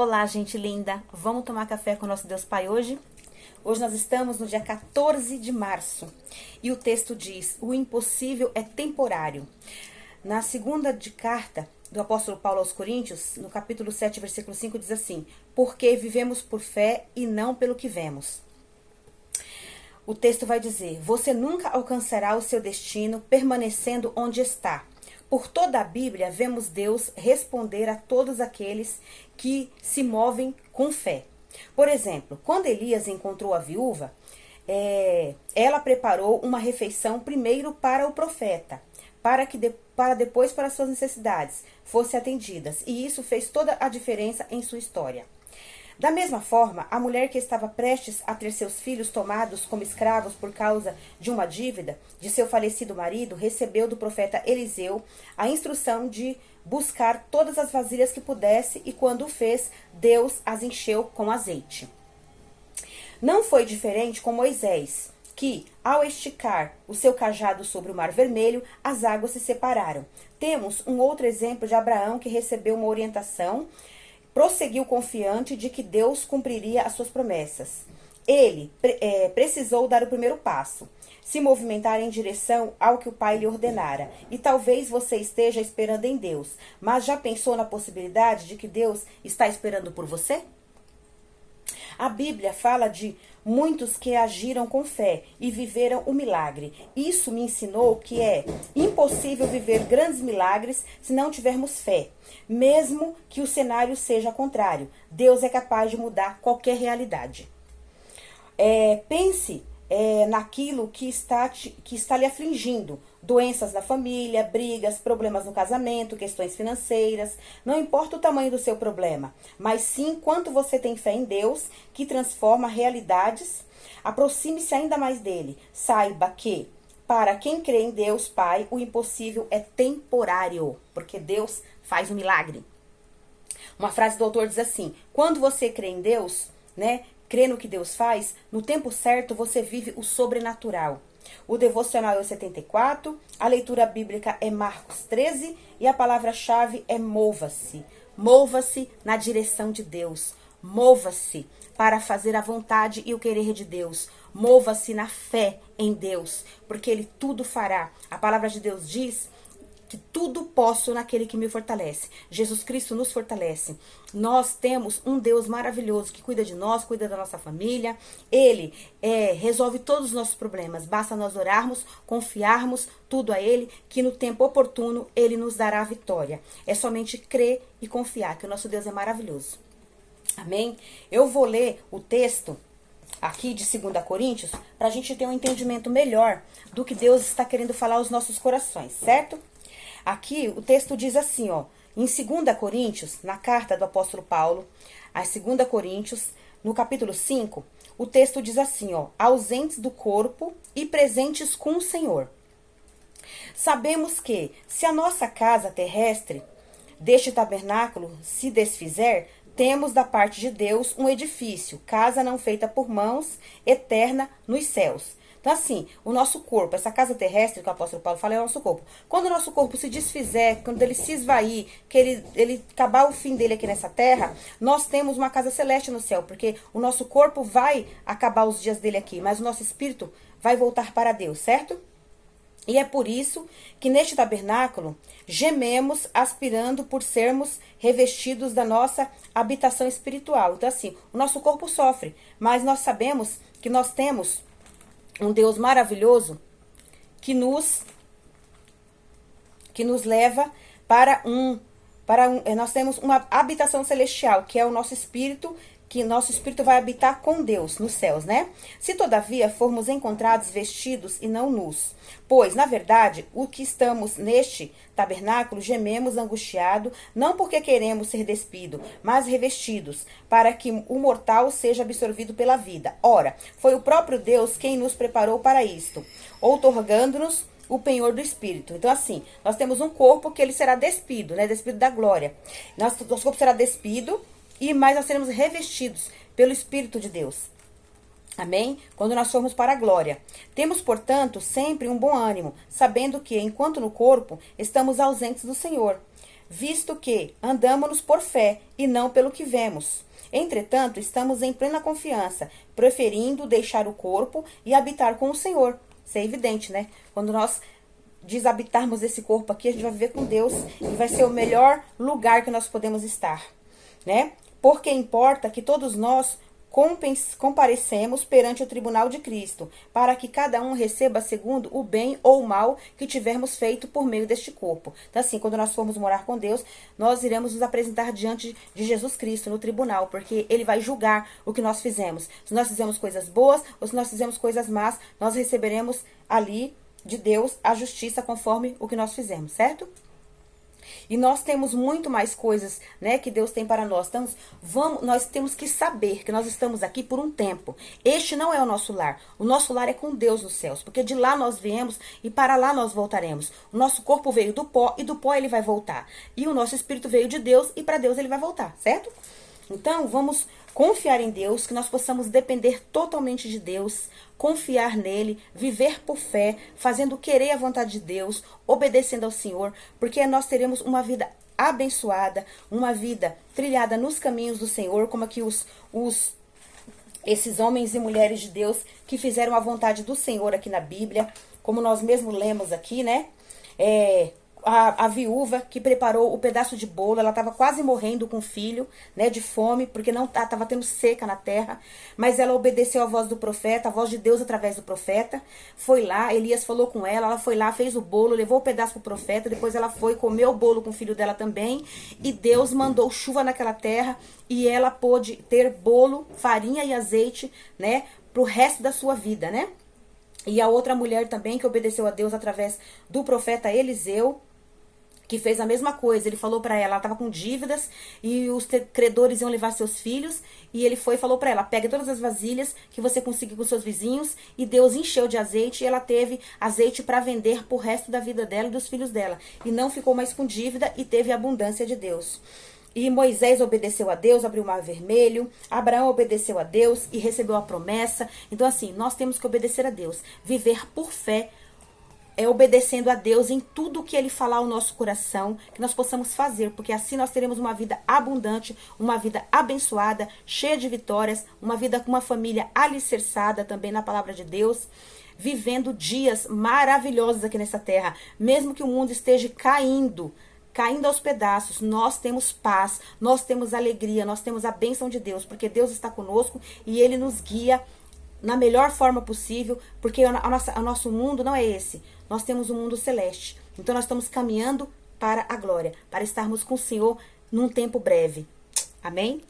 Olá, gente linda! Vamos tomar café com o nosso Deus Pai hoje? Hoje nós estamos no dia 14 de março e o texto diz: o impossível é temporário. Na segunda carta do apóstolo Paulo aos Coríntios, no capítulo 7, versículo 5, diz assim: porque vivemos por fé e não pelo que vemos. O texto vai dizer: você nunca alcançará o seu destino permanecendo onde está. Por toda a Bíblia, vemos Deus responder a todos aqueles que se movem com fé. Por exemplo, quando Elias encontrou a viúva, ela preparou uma refeição primeiro para o profeta, para depois para suas necessidades fossem atendidas. E isso fez toda a diferença em sua história. Da mesma forma, a mulher que estava prestes a ter seus filhos tomados como escravos por causa de uma dívida de seu falecido marido, recebeu do profeta Eliseu a instrução de buscar todas as vasilhas que pudesse e quando o fez, Deus as encheu com azeite. Não foi diferente com Moisés, que, ao esticar o seu cajado sobre o Mar Vermelho, as águas se separaram. Temos um outro exemplo de Abraão que recebeu uma orientação, prosseguiu confiante de que Deus cumpriria as suas promessas. Ele precisou dar o primeiro passo, se movimentar em direção ao que o Pai lhe ordenara. E talvez você esteja esperando em Deus, mas já pensou na possibilidade de que Deus está esperando por você? A Bíblia fala de muitos que agiram com fé e viveram o milagre. Isso me ensinou que é impossível viver grandes milagres se não tivermos fé. Mesmo que o cenário seja contrário, Deus é capaz de mudar qualquer realidade. Pense naquilo que está lhe afligindo. Doenças na família, brigas, problemas no casamento, questões financeiras. Não importa o tamanho do seu problema, mas sim quanto você tem fé em Deus, que transforma realidades. Aproxime-se ainda mais dele. Saiba que, para quem crê em Deus Pai, o impossível é temporário, porque Deus faz um milagre. Uma frase do autor diz assim: quando você crê em Deus, crê no que Deus faz, no tempo certo você vive o sobrenatural. O devocional é o 74, a leitura bíblica é Marcos 13 e a palavra-chave é mova-se. Mova-se na direção de Deus. Mova-se para fazer a vontade e o querer de Deus. Mova-se na fé em Deus, porque Ele tudo fará. A palavra de Deus diz que tudo posso naquele que me fortalece. Jesus Cristo nos fortalece. Nós temos um Deus maravilhoso que cuida de nós, cuida da nossa família. Ele resolve todos os nossos problemas. Basta nós orarmos, confiarmos tudo a Ele, que no tempo oportuno Ele nos dará a vitória. É somente crer e confiar que o nosso Deus é maravilhoso. Amém? Eu vou ler o texto aqui de 2 Coríntios para a gente ter um entendimento melhor do que Deus está querendo falar aos nossos corações, certo? Aqui o texto diz assim, em 2 Coríntios, na carta do apóstolo Paulo, a 2 Coríntios, no capítulo 5, o texto diz assim, ausentes do corpo e presentes com o Senhor. Sabemos que, se a nossa casa terrestre deste tabernáculo se desfizer, temos da parte de Deus um edifício, casa não feita por mãos, eterna nos céus. Então, assim, o nosso corpo, essa casa terrestre que o apóstolo Paulo fala, é o nosso corpo. Quando o nosso corpo se desfizer, quando ele se esvair, que ele acabar o fim dele aqui nessa terra, nós temos uma casa celeste no céu, porque o nosso corpo vai acabar os dias dele aqui, mas o nosso espírito vai voltar para Deus, certo? E é por isso que neste tabernáculo gememos aspirando por sermos revestidos da nossa habitação espiritual. Então, assim, o nosso corpo sofre, mas nós sabemos que nós temos um Deus maravilhoso que nos leva nós temos uma habitação celestial, que é o nosso espírito, que nosso espírito vai habitar com Deus nos céus, Se todavia formos encontrados vestidos e não nus, pois, na verdade, o que estamos neste tabernáculo gememos angustiado, não porque queremos ser despido, mas revestidos, para que o mortal seja absorvido pela vida. Ora, foi o próprio Deus quem nos preparou para isto, outorgando-nos o penhor do Espírito. Então, assim, nós temos um corpo que ele será despido, despido da glória. Nosso corpo será despido, mas nós seremos revestidos pelo Espírito de Deus. Amém? Quando nós formos para a glória. Temos, portanto, sempre um bom ânimo, sabendo que, enquanto no corpo, estamos ausentes do Senhor. visto que andamos por fé e não pelo que vemos. Entretanto, estamos em plena confiança, preferindo deixar o corpo e habitar com o Senhor. Isso é evidente, né? Quando nós desabitarmos esse corpo aqui, a gente vai viver com Deus e vai ser o melhor lugar que nós podemos estar, né? Porque importa que todos nós comparecemos perante o tribunal de Cristo, para que cada um receba segundo o bem ou o mal que tivermos feito por meio deste corpo. Então, assim, quando nós formos morar com Deus, nós iremos nos apresentar diante de Jesus Cristo no tribunal, porque Ele vai julgar o que nós fizemos. Se nós fizemos coisas boas ou se nós fizemos coisas más, nós receberemos ali de Deus a justiça conforme o que nós fizemos, certo? E nós temos muito mais coisas, né, que Deus tem para nós. Então, nós temos que saber que nós estamos aqui por um tempo. Este não é o nosso lar. O nosso lar é com Deus nos céus, porque de lá nós viemos e para lá nós voltaremos. O nosso corpo veio do pó e do pó ele vai voltar. E o nosso espírito veio de Deus e para Deus ele vai voltar, certo? Então, vamos confiar em Deus, que nós possamos depender totalmente de Deus, confiar nele, viver por fé, fazendo querer a vontade de Deus, obedecendo ao Senhor, porque nós teremos uma vida abençoada, uma vida trilhada nos caminhos do Senhor, como aqui esses homens e mulheres de Deus que fizeram a vontade do Senhor aqui na Bíblia, como nós mesmos lemos aqui, né? A viúva que preparou o pedaço de bolo, ela estava quase morrendo com o filho, né, de fome, porque não estava tendo seca na terra, mas ela obedeceu à voz do profeta, a voz de Deus através do profeta, foi lá, Elias falou com ela foi lá, fez o bolo, levou o pedaço pro profeta, depois ela foi, comeu o bolo com o filho dela também, e Deus mandou chuva naquela terra, e ela pôde ter bolo, farinha e azeite, né, pro resto da sua vida, né? E a outra mulher também que obedeceu a Deus através do profeta Eliseu, que fez a mesma coisa. Ele falou pra ela estava com dívidas e os credores iam levar seus filhos, e ele foi e falou pra ela: pega todas as vasilhas que você conseguir com seus vizinhos, e Deus encheu de azeite, e ela teve azeite para vender pro resto da vida dela e dos filhos dela, e não ficou mais com dívida e teve a abundância de Deus. E Moisés obedeceu a Deus, abriu o mar vermelho. Abraão obedeceu a Deus e recebeu a promessa. Então, assim, nós temos que obedecer a Deus, viver por fé, obedecendo a Deus em tudo que Ele falar ao nosso coração, que nós possamos fazer, porque assim nós teremos uma vida abundante, uma vida abençoada, cheia de vitórias, uma vida com uma família alicerçada também na palavra de Deus, vivendo dias maravilhosos aqui nessa terra, mesmo que o mundo esteja caindo aos pedaços, nós temos paz, nós temos alegria, nós temos a bênção de Deus, porque Deus está conosco e Ele nos guia na melhor forma possível, porque o nosso mundo não é esse. Nós temos um mundo celeste. Então nós estamos caminhando para a glória, para estarmos com o Senhor num tempo breve. Amém?